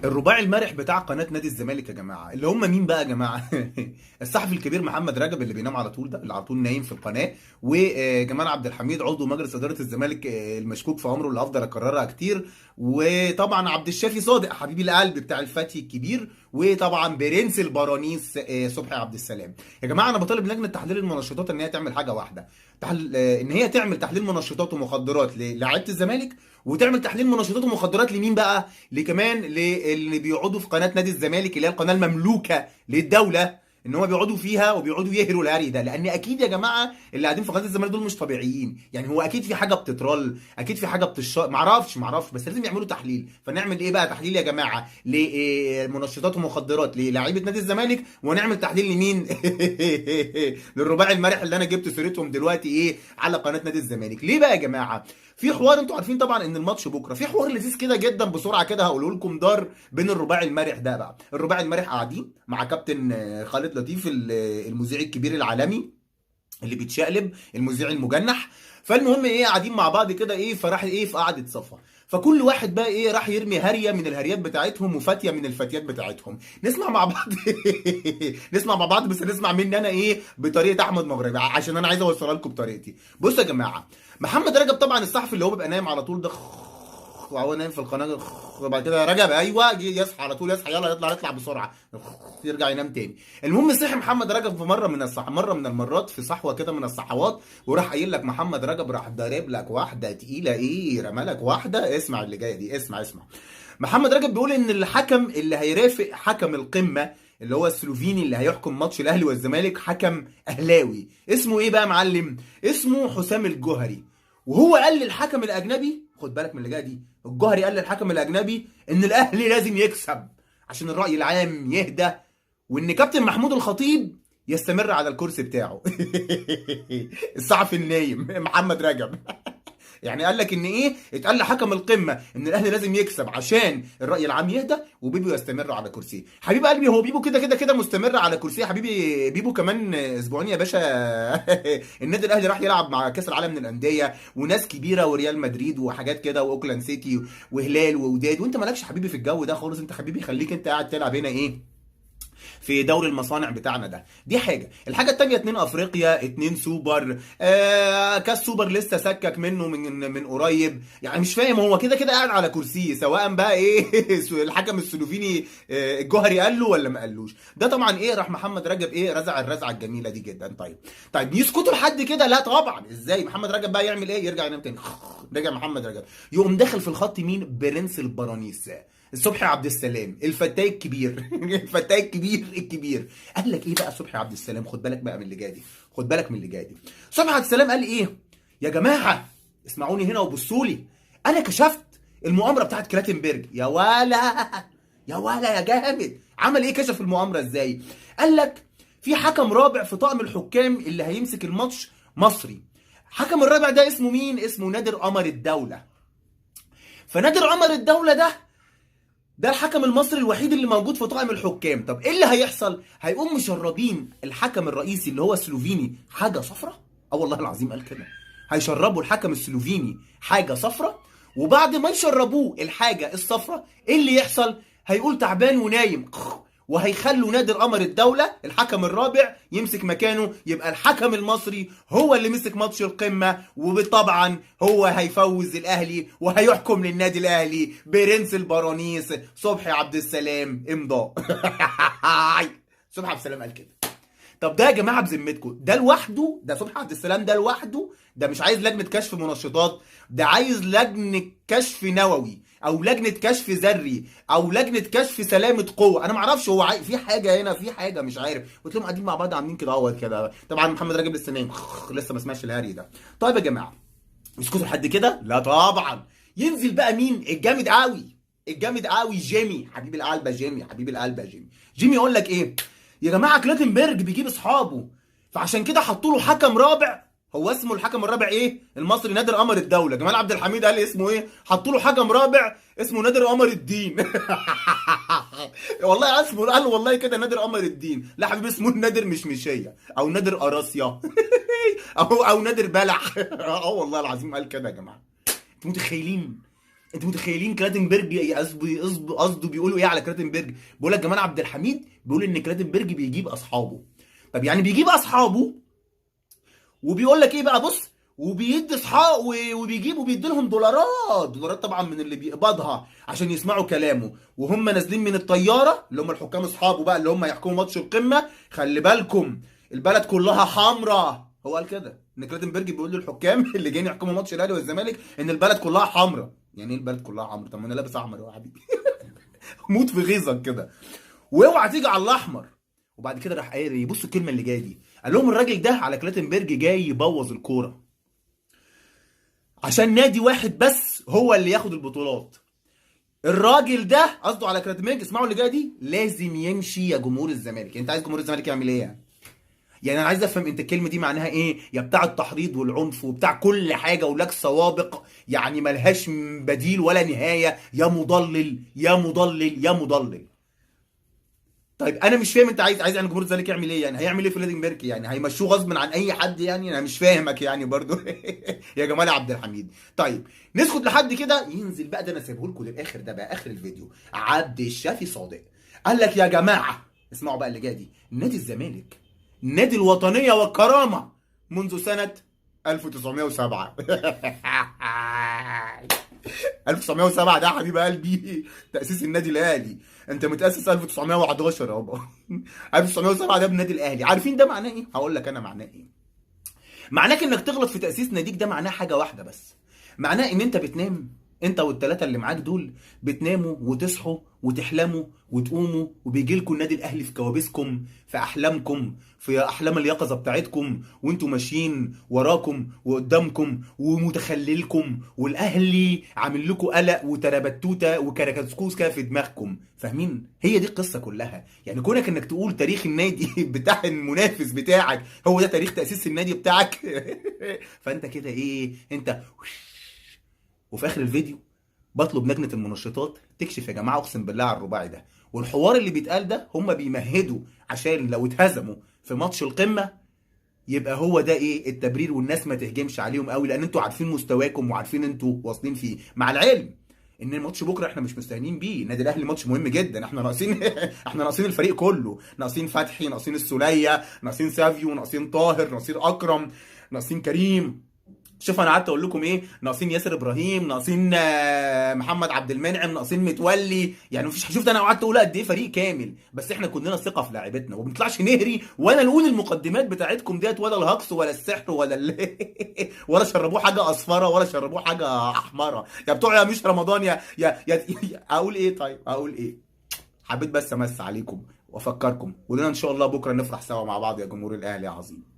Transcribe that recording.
الرباعي المرح بتاع قناه نادي الزمالك يا جماعه، اللي هم مين بقى يا جماعه؟ الصحفي الكبير محمد رجب اللي بينام على طول ده، اللي على طول نايم في القناه، وجمال عبد الحميد عضو مجلس اداره الزمالك المشكوك في امره اللي افضل اكررها كتير، وطبعا عبد الشافي صادق حبيب القلب بتاع الفتي الكبير، وطبعا برنس البرانيس صبحي عبد السلام. يا جماعه انا بطالب لجنه تحليل المنشطات ان هي تعمل حاجه واحده، ان هي تعمل تحليل منشطات ومخدرات للاعيبه الزمالك، وتعمل تحليل منشطات ومخدرات لمين بقى؟ لكمان اللي بيقعدوا في قناه نادي الزمالك اللي هي القناه المملوكه للدوله، ان هم بيقعدوا فيها وبيقعدوا يهروا الهري ده، لان اكيد يا جماعه اللي قاعدين في قناه الزمالك دول مش طبيعيين، يعني هو اكيد في حاجه بتترل، اكيد في حاجه معرفش بس لازم يعملوا تحليل. فنعمل ايه بقى؟ تحليل يا جماعه لمنشطات ومخدرات للاعيبه نادي الزمالك، ونعمل تحليل لمين؟ للرباعي المرح اللي انا جبت سيرتهم دلوقتي ايه على قناه نادي الزمالك. ليه بقى يا جماعه؟ في حوار، انتوا عارفين طبعا ان الماتش بكره، في حوار لذيذ كده جدا بسرعه كده هقوله لكم، دار بين الرباعي المرح ده بقى. الرباعي المرح قاعدين مع كابتن خالد لطيف المذيع الكبير العالمي اللي بيتشقلب، المذيع المجنح. فالمهم ايه، قاعدين مع بعض كده ايه، فراح ايه في قعده صفا، فكل واحد بقى ايه راح يرمي هريه من الهريات بتاعتهم وفاتيه من الفاتيات بتاعتهم. نسمع مع بعض. نسمع مع بعض، بس نسمع مني انا ايه بطريقه احمد مغربي، عشان انا عايز اوصلها لكم بطريقتي. بصوا يا جماعه، محمد رجب طبعا الصحفي اللي هو بيبقى نايم على طول ده، وهو نايم في القناه، وبعد كده رجب ايوه يصحى على طول، يصحى يلا يطلع بسرعه، يرجع ينام تاني. المهم صحي محمد رجب في مره من المرات في صحوه كده من الصحوات، وراح قايل لك محمد رجب راح ضارب لك واحده تقيله، ايه رمى لك واحده. اسمع اللي جايه دي، اسمع. محمد رجب بيقول ان الحكم اللي هيرافق حكم القمه اللي هو السلوفيني اللي هيحكم ماتش الاهلي والزمالك حكم اهلاوي، اسمه ايه بقى يا معلم؟ اسمه حسام الجوهري. وهو قال للحكم الاجنبي، خد بالك من اللي جايه دي، الجوهري قال للحكم الاجنبي ان الاهلي لازم يكسب عشان الراي العام يهدى، وان كابتن محمود الخطيب يستمر على الكرسي بتاعه. الصحفي النايم محمد رجب. يعني قال لك ان ايه، اتقال لحكم القمه ان الاهلي لازم يكسب عشان الراي العام يهدى وبيبو يستمر على كرسيه. حبيب قلبي، هو بيبو كده مستمر على كرسيه حبيبي. بيبو كمان اسبوعين يا باشا. النادي الاهلي راح يلعب مع كاس العالم للانديه وناس كبيره وريال مدريد وحاجات كده واوكلاند سيتي وهلال ووداد، وانت مالكش حبيبي في الجو ده خالص. انت حبيبي خليك انت قاعد تلعب هنا ايه في دوري المصانع بتاعنا ده. دي حاجه. الحاجه التانيه، 2 افريقيا، 2 سوبر، كاس سوبر لسه سكك منه من قريب. يعني مش فاهم، هو كده قاعد على كرسيه، سواء بقى ايه الحكم السلوفيني الجوهري قال له ولا ما قالوش. ده طبعا ايه، راح محمد رجب ايه رزع الرزعه الجميله دي جدا. طيب يسكتوا لحد كده؟ لا طبعا. ازاي محمد رجب بقى يعمل ايه؟ يرجع ينام تاني. رجع محمد رجب يقوم داخل في الخط مين؟ برنس البرانيس صبحي عبد السلام، الفتاي الكبير. الفتاي الكبير. قال لك ايه بقى صبحي عبد السلام؟ خد بالك بقى من اللي جاي دي، صبحي عبد السلام قال ايه؟ يا جماعه اسمعوني هنا وبصوا لي، انا كشفت المؤامره بتاعت كلاتنبرج. يا جامد. عمل ايه؟ كشف المؤامره ازاي؟ قال لك في حكم رابع في طاقم الحكام اللي هيمسك الماتش مصري. حكم الرابع ده اسمه مين؟ اسمه نادر قمر الدوله. فنادر قمر الدوله ده الحكم المصري الوحيد اللي موجود في طاقم الحكام. طب ايه اللي هيحصل؟ هيقوم مشربين الحكم الرئيسي اللي هو السلوفيني حاجه صفرة. اه والله العظيم قال كده. هيشربوا الحكم السلوفيني حاجه صفرة، وبعد ما يشربوه الحاجه الصفرة ايه اللي يحصل؟ هيقول تعبان ونايم، وهيخلوا نادر قمر الدولة الحكم الرابع يمسك مكانه، يبقى الحكم المصري هو اللي مسك ماتش القمة، وطبعا هو هيفوز الأهلي وهيحكم للنادي الأهلي برنس البرانيس صبحي عبد السلام. امضاء. صبحي عبد السلام قال كده. طب ده يا جماعه بذمتكم ده لوحده، ده صبحي عبد السلام ده لوحده، ده مش عايز لجنه كشف منشطات، ده عايز لجنه كشف نووي او لجنه كشف ذري او لجنه كشف سلامه قوه. انا ما اعرفش هو في حاجه هنا، في حاجه مش عارف. قلت لهم قاعدين مع بعض عاملين كده اهوت كده. طبعا محمد راجب لسه نايم، لسه ما سمعش الهري ده. طيب يا جماعه يسكتوا لحد كده؟ لا طبعا. ينزل بقى مين؟ الجامد قوي جيمي حبيب القلب، جيمي يقول لك ايه؟ يا جماعه كلاتنبرج بيجيب اصحابه، فعشان كده حطوا له حكم رابع. هو اسمه الحكم الرابع ايه؟ المصري نادر قمر الدوله. جمال عبد الحميد قال لي اسمه ايه؟ حطوا له حكم رابع اسمه نادر قمر الدين. والله اسمه، قال والله كده نادر قمر الدين. لا حبيبي، اسمه نادر مشمشيه او نادر قراصيه. او نادر بلح. اه والله العظيم قال كده يا جماعه. انتوا متخيلين؟ انتوا متخيلين كلاتنبرج قصده بيقولوا ايه على كلاتنبرج؟ بيقول لك جمال عبد الحميد بيقول ان كلاتنبرج بيجيب اصحابه. طب يعني بيجيب اصحابه وبيقول لك ايه بقى، بص، وبيدي اصحاب وبيجيب وبيدي لهم دولارات طبعا من اللي بيقبضها عشان يسمعوا كلامه، وهم نازلين من الطياره اللي هم الحكام اصحابه بقى اللي هم يحكموا ماتش القمه. خلي بالكم البلد كلها حمراء. هو قال كده ان كلاتنبرج بيقول للحكام اللي جايين يحكموا ماتش الاهلي والزمالك ان البلد كلها حمراء. يعني ايه البلد كلها حمراء؟ طب ما انا لابس احمر يا حبيبي. موت في غيظك كده، واوعى تيجي على الاحمر. وبعد كده راح قايل ايه؟ بصوا الكلمه اللي جايه دي، قال لهم الراجل ده على كلاتنبرج جاي يبوظ الكوره عشان نادي واحد بس هو اللي ياخد البطولات. الراجل ده قصده على كلاتنبرج، اسمعوا اللي جايه دي، لازم يمشي يا جمهور الزمالك. انت عايز جمهور الزمالك يعمل ايه يعني؟ يعني انا عايز افهم انت الكلمه دي معناها ايه؟ يا بتاع التحريض والعنف وبتاع كل حاجه ولك سوابق يعني ملهاش بديل ولا نهايه، يا مضلل يا مضلل يا مضلل. طيب انا مش فاهم انت عايز يعني جمهور الزمالك يعمل ايه؟ يعني هيعمل ايه في كلاتنبرج؟ يعني هيمشوه غصب عن اي حد؟ يعني انا مش فاهمك يعني برضو. يا جمال عبد الحميد. طيب نسكت لحد كده، ينزل بقى ده انا سايبه لكم للاخر، ده بقى اخر الفيديو. عبد الشافي صادق قال لك يا جماعه اسمعوا بقى اللي جايه دي، نادي الزمالك نادي الوطنيه والكرامه منذ سنه 1907. 1907 ده يا حبيب قلبي تأسيس النادي الأهلي. أنت متأسس 1911 يابا. 1907 ده بالنادي الأهلي. عارفين ده معناه إيه؟ هقول لك أنا معناه إيه. معناه إنك تغلط في تأسيس ناديك ده معناه حاجة واحدة بس. معناه إن أنت بتنام، أنت والتلاتة اللي معاك دول بتناموا وتصحوا وتحلموا وتقوموا وبيجي لكم النادي الأهلي في كوابيسكم، في أحلامكم، في أحلام اليقظة بتاعتكم، وأنتوا ماشيين وراكم وقدامكم ومتخللكم، والأهلي عامل لكم قلق وتربتوتة وكراكسكوسكا في دماغكم. فاهمين؟ هي دي القصة كلها. يعني كونك إنك تقول تاريخ النادي بتاع المنافس بتاعك هو ده تاريخ تأسيس النادي بتاعك. فأنت كده إيه؟ أنت. وفي اخر الفيديو بطلب لجنه المنشطات تكشف يا جماعه اقسم بالله على الرباعي ده والحوار اللي بيتقال ده. هم بيمهدوا عشان لو اتهزموا في ماتش القمه يبقى هو ده ايه التبرير، والناس ما تهجمش عليهم قوي لان انتوا عارفين مستواكم وعارفين انتوا واصلين فيه. مع العلم ان الماتش بكره احنا مش مستهينين بيه، النادي الاهلي ماتش مهم جدا. احنا ناقصين احنا ناقصين الفريق كله، ناقصين فتحي، ناقصين السوليه، ناقصين سافيو، ناقصين طاهر، ناقصين اكرم، ناقصين كريم. شوف انا قعدت اقول لكم ايه، ناقصين ياسر ابراهيم، ناقصين محمد عبد المنعم، ناقصين متولي. يعني مفيش. شفت انا قعدت اقول قد ايه فريق كامل، بس احنا كلنا ثقه في لاعيبتنا وما بنطلعش نهري ولا نقول المقدمات بتاعتكم ديت ولا الهجص ولا السحر ولا ولا شربوه حاجه اصفره ولا شربوه حاجه احمره يا بتوع يا مش رمضان اقول ايه؟ طيب اقول ايه؟ حبيت بس امس عليكم وافكركم ولنا ان شاء الله بكره نفرح سوا مع بعض يا جمهور الاهلي يا عظيم.